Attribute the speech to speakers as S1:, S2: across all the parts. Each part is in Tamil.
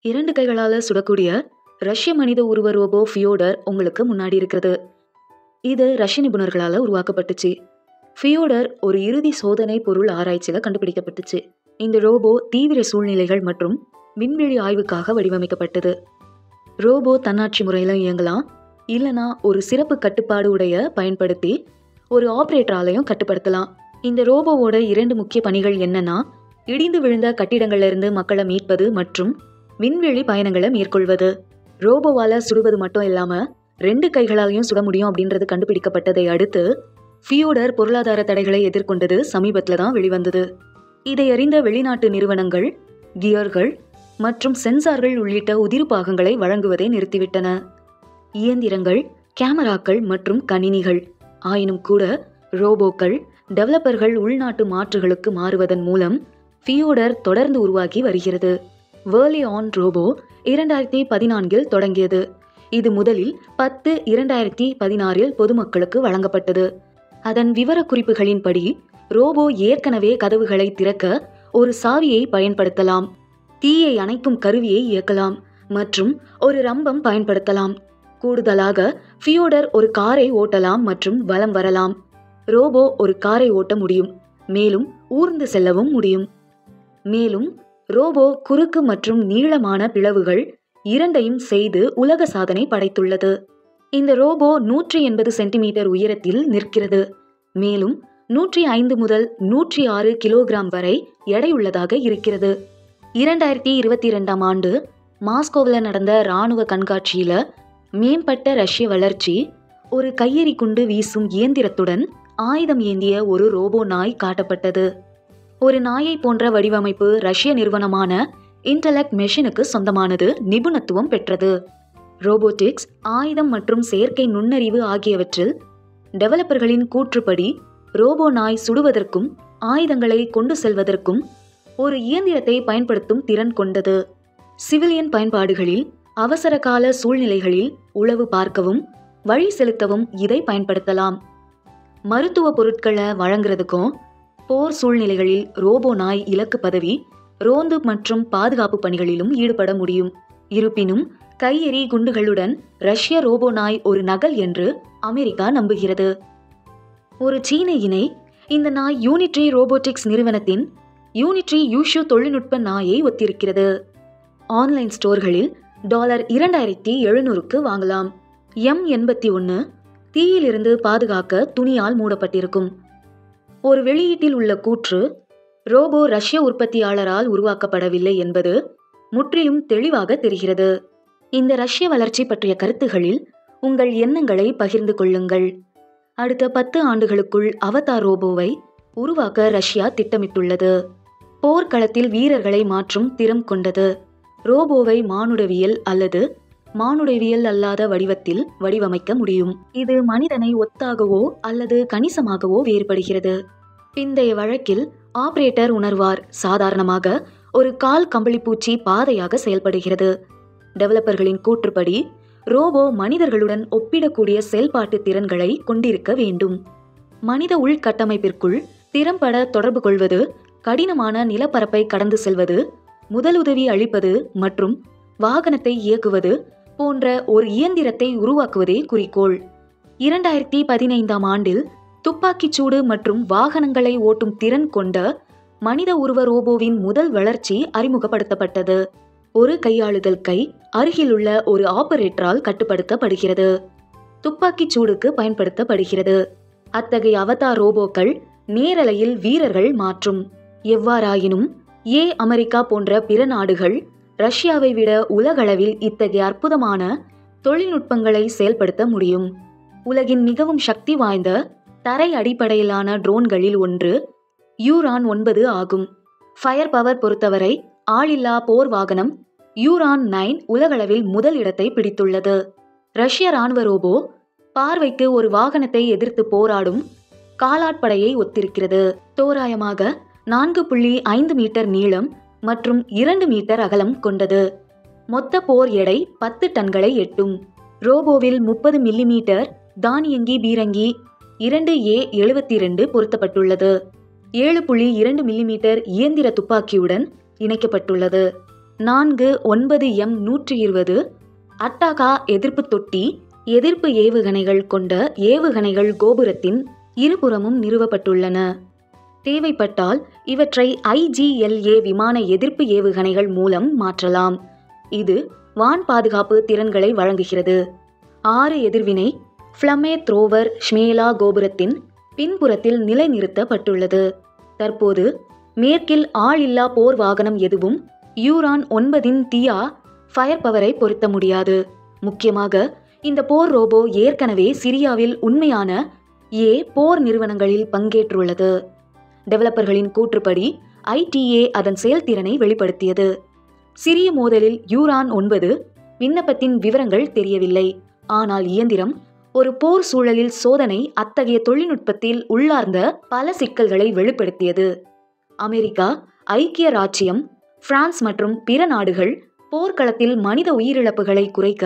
S1: 2 கைகளால சுடக்கூடிய ரஷ்ய மனித உருவ ரோபோ ஃபியோடர் உங்களுக்கு முன்னாடி இருக்கிறது. இது ரஷ்ய நிபுணர்களால உருவாக்கப்பட்டுச்சு. ஃபியோடர் ஒரு இறுதி சோதனை பொருள் ஆராய்ச்சியில கண்டுபிடிக்கப்பட்டுச்சு. இந்த ரோபோ தீவிர சூழ்நிலைகள் மற்றும் விண்வெளி ஆய்வுக்காக வடிவமைக்கப்பட்டது. ரோபோ தன்னாட்சி முறையில இயங்கலாம், இல்லனா ஒரு சிறப்பு கட்டுப்பாடு உடைய பயன்படுத்தி ஒரு ஆபரேட்டராலையும் கட்டுப்படுத்தலாம். இந்த ரோபோவோட 2 முக்கிய பணிகள் என்னன்னா, இடிந்து விழுந்த கட்டிடங்கள்ல இருந்து மக்களை மீட்பது மற்றும் விண்வெளி பயணங்களை மேற்கொள்வது. ரோபோவால சுடுவது மட்டும் இல்லாம 2 கைகளாலையும் சுட முடியும் அப்படின்றது கண்டுபிடிக்கப்பட்டதை அடுத்து ஃபியோடர் பொருளாதார தடைகளை எதிர்கொண்டது சமீபத்துல தான் வெளிவந்தது. இதை அறிந்த வெளிநாட்டு நிறுவனங்கள் கியர்கள் மற்றும் சென்சார்கள் உள்ளிட்ட உதிரி பாகங்களை வழங்குவதை நிறுத்திவிட்டன. இயந்திரங்கள், கேமராக்கள் மற்றும் கணினிகள். ஆயினும் கூட ரோபோக்கள் டெவலப்பர்கள் உள்நாட்டு மாற்றுகளுக்கு மாறுவதன் மூலம் ஃபியோடர் தொடர்ந்து உருவாக்கி வருகிறது. வேர்லி ஆன் ரோபோ 2014 தொடங்கியது. இது முதலில் 10/2016 பொதுமக்களுக்கு வழங்கப்பட்டது. அதன் விவரக்குறிப்புகளின்படி ரோபோ ஏற்கனவே கதவுகளை திறக்க ஒரு சாவியை பயன்படுத்தலாம், தீயை அணைக்கும் கருவியை இயக்கலாம் மற்றும் ஒரு ரம்பம் பயன்படுத்தலாம். கூடுதலாக ஃபியோடர் ஒரு காரை ஓட்டலாம் மற்றும் வலம் வரலாம். ரோபோ ஒரு காரை ஓட்ட முடியும், மேலும் ஊர்ந்து செல்லவும் முடியும். மேலும் ரோபோ குறுக்கு மற்றும் நீளமான பிளவுகள் இரண்டையும் செய்து உலக சாதனை படைத்துள்ளது. இந்த ரோபோ 180 சென்டிமீட்டர் உயரத்தில் நிற்கிறது. மேலும் 105 முதல் 106 கிலோகிராம் வரை எடையுள்ளதாக இருக்கிறது. 2022ஆம் ஆண்டு மாஸ்கோவில் நடந்த இராணுவ கண்காட்சியில மேம்பட்ட ரஷ்ய வளர்ச்சி ஒரு கையெறி குண்டு வீசும் இயந்திரத்துடன் ஆயுதம் ஏந்திய ஒரு ரோபோ நாய் காட்டப்பட்டது. ஒரு நாயை போன்ற வடிவமைப்பு ரஷ்ய நிறுவனமான இன்டெலெக்ட் மெஷினுக்கு சொந்தமானது, நிபுணத்துவம் பெற்றது. ரோபோட்டிக்ஸ், ஆயுதம் மற்றும் செயற்கை நுண்ணறிவு ஆகியவற்றில் டெவலப்பர்களின் கூற்றுப்படி ரோபோ நாய் சுடுவதற்கும் ஆயுதங்களை கொண்டு செல்வதற்கும் ஒரு இயந்திரத்தை பயன்படுத்தும் திறன் கொண்டது. சிவிலியன் பயன்பாடுகளில், அவசர கால சூழ்நிலைகளில் உளவு பார்க்கவும் வழி செலுத்தவும் இதை பயன்படுத்தலாம். மருத்துவ பொருட்களை வழங்குறதுக்கும் போர் சூழ்நிலைகளில் ரோபோ நாய் இலக்கு பதவி, ரோந்து மற்றும் பாதுகாப்பு பணிகளிலும் ஈடுபட முடியும். இருப்பினும் கையெறி குண்டுகளுடன் ரஷ்ய ரோபோ நாய் ஒரு நகல் என்று அமெரிக்கா நம்புகிறது. ஒரு சீன இணை இந்த நாய் யூனிட்ரி ரோபோட்டிக்ஸ் நிறுவனத்தின் யூனிட்ரி யூஷு தொழில்நுட்ப நாயை ஒத்திருக்கிறது. ஆன்லைன் ஸ்டோர்களில் $2700க்கு வாங்கலாம். M81 தீயிலிருந்து பாதுகாக்க துணியால் மூடப்பட்டிருக்கும். ஒரு வெளியீட்டில் உள்ள கூற்று ரோபோ ரஷ்ய உற்பத்தியாளரால் உருவாக்கப்படவில்லை என்பது முற்றிலும் தெளிவாக தெரிகிறது. இந்த ரஷ்ய வளர்ச்சி பற்றிய கருத்துகளில் உங்கள் எண்ணங்களை பகிர்ந்து கொள்ளுங்கள். அடுத்த 10 ஆண்டுகளுக்குள் அவதார் ரோபோவை உருவாக்க ரஷ்யா திட்டமிட்டுள்ளது. போர்க்களத்தில் வீரர்களை மாற்றும் திறம் கொண்டது. ரோபோவை மானுடவியல் அல்லது மானுடவியல் அல்லாத வடிவத்தில் வடிவமைக்க முடியும். இது மனிதனை ஒத்தாகவோ அல்லது கணிசமாகவோ வேறுபடுகிறது. பிந்தைய வழக்கில் ஆபரேட்டர் உணர்வார் சாதாரணமாக ஒரு கால் கம்பளிப்பூச்சி பாதையாக செயல்படுகிறது. டெவலப்பர்களின் கூற்றுப்படி ரோபோ மனிதர்களுடன் ஒப்பிடக்கூடிய செயல்பாட்டு திறன்களை கொண்டிருக்க வேண்டும். மனித உள்கட்டமைப்பிற்குள் திறம்பட தொடர்பு கொள்வது, கடினமான நிலப்பரப்பை கடந்து செல்வது, முதலுதவி அளிப்பது மற்றும் வாகனத்தை இயக்குவது போன்ற ஒரு இயந்திரத்தை உருவாக்குவதே குறிக்கோள். 2015ஆம் ஆண்டில் துப்பாக்கிச்சூடு மற்றும் வாகனங்களை ஓட்டும் திறன் கொண்ட மனித உருவ ரோபோவின் முதல் வளர்ச்சி அறிமுகப்படுத்தப்பட்டது. ஒரு கையாளுதல் கை அருகிலுள்ள ஒரு ஆபரேட்டரால் கட்டுப்படுத்தப்படுகிறது. துப்பாக்கிச்சூடுக்கு பயன்படுத்தப்படுகிறது. அத்தகைய அவதார் ரோபோக்கள் நேரலையில் வீரர்கள் மாற்றும். எவ்வாறாயினும் அமெரிக்கா போன்ற பிற நாடுகள் ரஷ்யாவை விட உலகளவில் இத்தகைய அற்புதமான தொழில்நுட்பங்களை செயல்படுத்த முடியும். உலகின் மிகவும் சக்தி வாய்ந்த தரை அடிப்படையிலான ட்ரோன்களில் ஒன்று யூரான் 9 ஆகும். ஃபயர் பவர் பொறுத்தவரை ஆளில்லா போர் வாகனம் யூரான் 9 உலகளவில் முதல் இடத்தை பிடித்துள்ளது. ரஷ்ய இராணுவ ரோபோ பார்வைக்கு ஒரு வாகனத்தை எதிர்த்து போராடும் காலாட்படையை ஒத்திருக்கிறது. தோராயமாக 4.5 மீட்டர் நீளம் மற்றும் 2 மீட்டர் அகலம் கொண்டது. மொத்த போர் எடை 10 டன்களை எட்டும். ரோபோவில் 30 மில்லிமீட்டர் தானியங்கி பீரங்கி 2A72 பொருத்தப்பட்டுள்ளது. 7.2 மில்லிமீட்டர் இயந்திர துப்பாக்கியுடன் இணைக்கப்பட்டுள்ளது. 49M120 அட்டாகா எதிர்ப்பு தொட்டி எதிர்ப்பு ஏவுகணைகள் கொண்ட ஏவுகணைகள் கோபுரத்தின் இருபுறமும் நிறுவப்பட்டுள்ளன. தேவைப்பட்டால் இவற்றை IGLA விமான எதிர்ப்பு ஏவுகணைகள் மூலம் மாற்றலாம். இது வான் பாதுகாப்பு திறன்களை வழங்குகிறது. 6 எதிர்வினை ஃப்ளமே த்ரோவர் ஷ்மேலா கோபுரத்தின் பின்புறத்தில் நிலைநிறுத்தப்பட்டுள்ளது. தற்போது மேற்கில் ஆளில்லா போர் வாகனம் எதுவும் யூரான் 9 தியா ஃபயர் பவரை பொருத்த முடியாது. முக்கியமாக இந்த போர் ரோபோ ஏற்கனவே சிரியாவில் உண்மையான போர் நிறுவனங்களில் பங்கேற்றுள்ளது. டெவலப்பர்களின் கூற்றுப்படி ITA அதன் செயல்திறனை வெளிப்படுத்தியது. சிறிய மோதலில் யூரான் 9 விண்ணப்பத்தின் விவரங்கள் தெரியவில்லை. ஆனால் இயந்திரம் ஒரு போர் சூழலில் சோதனை அத்தகைய தொழில்நுட்பத்தில் உள்ளார்ந்த பல சிக்கல்களை வெளிப்படுத்தியது. அமெரிக்கா, ஐக்கிய ராச்சியம், பிரான்ஸ் மற்றும் பிற நாடுகள் போர்க்களத்தில் மனித உயிரிழப்புகளை குறைக்க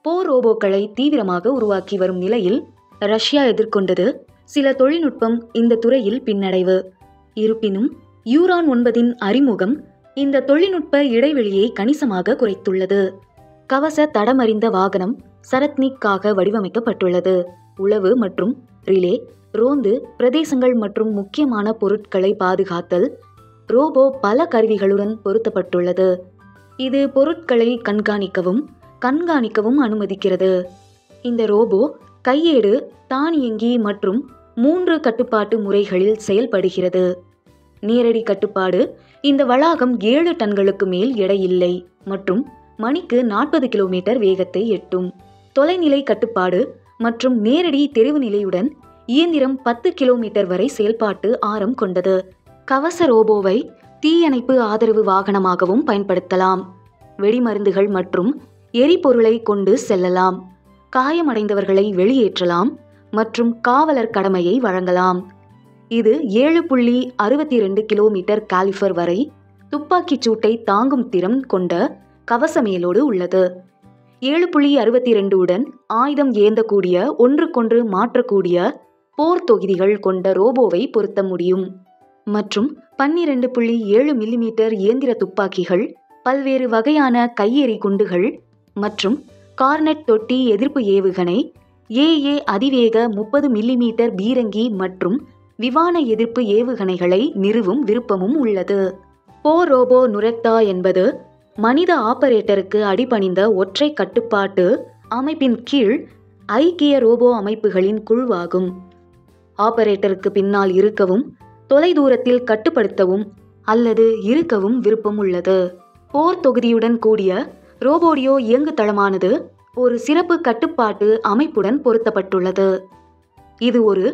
S1: போர் ரோபோக்களை தீவிரமாக உருவாக்கி வரும் நிலையில் ரஷ்யா எதிர்கொண்டது சில தொழில்நுட்பம் இந்த துறையில் பின்னடைவு. இருப்பினும் யூரான் 9 அறிமுகம் இந்த தொழில்நுட்ப இடைவெளியை கணிசமாக குறைத்துள்ளது. கவச தடமறிந்த வாகனம் சரத்னிக்காக வடிவமைக்கப்பட்டுள்ளது. உளவு மற்றும் ரிலே, ரோந்து பிரதேசங்கள் மற்றும் முக்கியமான பொருட்களை பாதுகாத்தல் ரோபோ பல கருவிகளுடன் பொருத்தப்பட்டுள்ளது. இது பொருட்களை கண்காணிக்கவும் அனுமதிக்கிறது. இந்த ரோபோ கையேடு, தானியங்கி மற்றும் 3 கட்டுப்பாட்டு முறைகளில் செயல்படுகிறது. நேரடி கட்டுப்பாடு இந்த வளாகம் 7 டன்களுக்கு மேல் எடை இல்லை மற்றும் மணிக்கு 40 கிலோமீட்டர் வேகத்தை எட்டும். தொலைநிலை கட்டுப்பாடு மற்றும் நேரடி தெரிவு நிலையுடன் இயந்திரம் 10 கிலோமீட்டர் வரை செயல்பாட்டு ஆரம் கொண்டது. கவச ரோபோவை தீயணைப்பு ஆதரவு வாகனமாகவும் பயன்படுத்தலாம். வெடிமருந்துகள் மற்றும் எரிபொருளை கொண்டு செல்லலாம். காயமடைந்தவர்களை வெளியேற்றலாம் மற்றும் காவலர் கடமையை வழங்கலாம். இது 7.62 கிலோமீட்டர் காலிபர் வரை துப்பாக்கிச் சூட்டை தாங்கும் திறன் கொண்ட கவச மேலோடு உள்ளது. 7.62 உடன் ஆயுதம் ஏந்தக்கூடிய ஒன்றுக்கொன்று மாற்றக்கூடிய போர் தொகுதிகள் கொண்ட ரோபோவை பொருத்த முடியும் மற்றும் 12.7 மில்லிமீட்டர் இயந்திர துப்பாக்கிகள், பல்வேறு வகையான கையெறி குண்டுகள் மற்றும் கார்னெட் தொட்டி எதிர்ப்பு ஏவுகணை, அதிவேக 30 மில்லிமீட்டர் பீரங்கி மற்றும் விமான எதிர்ப்பு ஏவுகணைகளை நிறுவும் விருப்பமும் உள்ளது. போர் ரோபோ நுரெக்தா என்பது மனித ஆபரேட்டருக்கு அடிபணிந்த ஒற்றை கட்டுப்பாட்டு அமைப்பின் கீழ் ஐக்கிய ரோபோ அமைப்புகளின் குழுவாகும். ஆபரேட்டருக்கு பின்னால் இருக்கவும், தொலைதூரத்தில் கட்டுப்படுத்தவும் அல்லது இருக்கவும் விருப்பம் உள்ளது. போர் தொகுதியுடன் கூடிய ரோபோடியோ இயங்கு தளமானது ஒரு சிறப்பு கட்டுப்பாட்டு அமைப்புடன் பொருத்தப்பட்டுள்ளது. இது ஒரு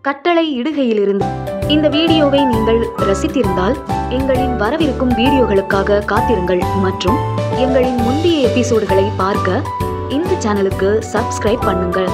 S1: கட்டளை இடுகையிலிருந்து. இந்த வீடியோவை நீங்கள் ரசித்திருந்தால் எங்களின் வரவிருக்கும் வீடியோகளுக்காக காத்திருங்கள் மற்றும் எங்களின் முந்தைய எபிசோடுகளை பார்க்க இந்த சேனலுக்கு சப்ஸ்கிரைப் பண்ணுங்கள்.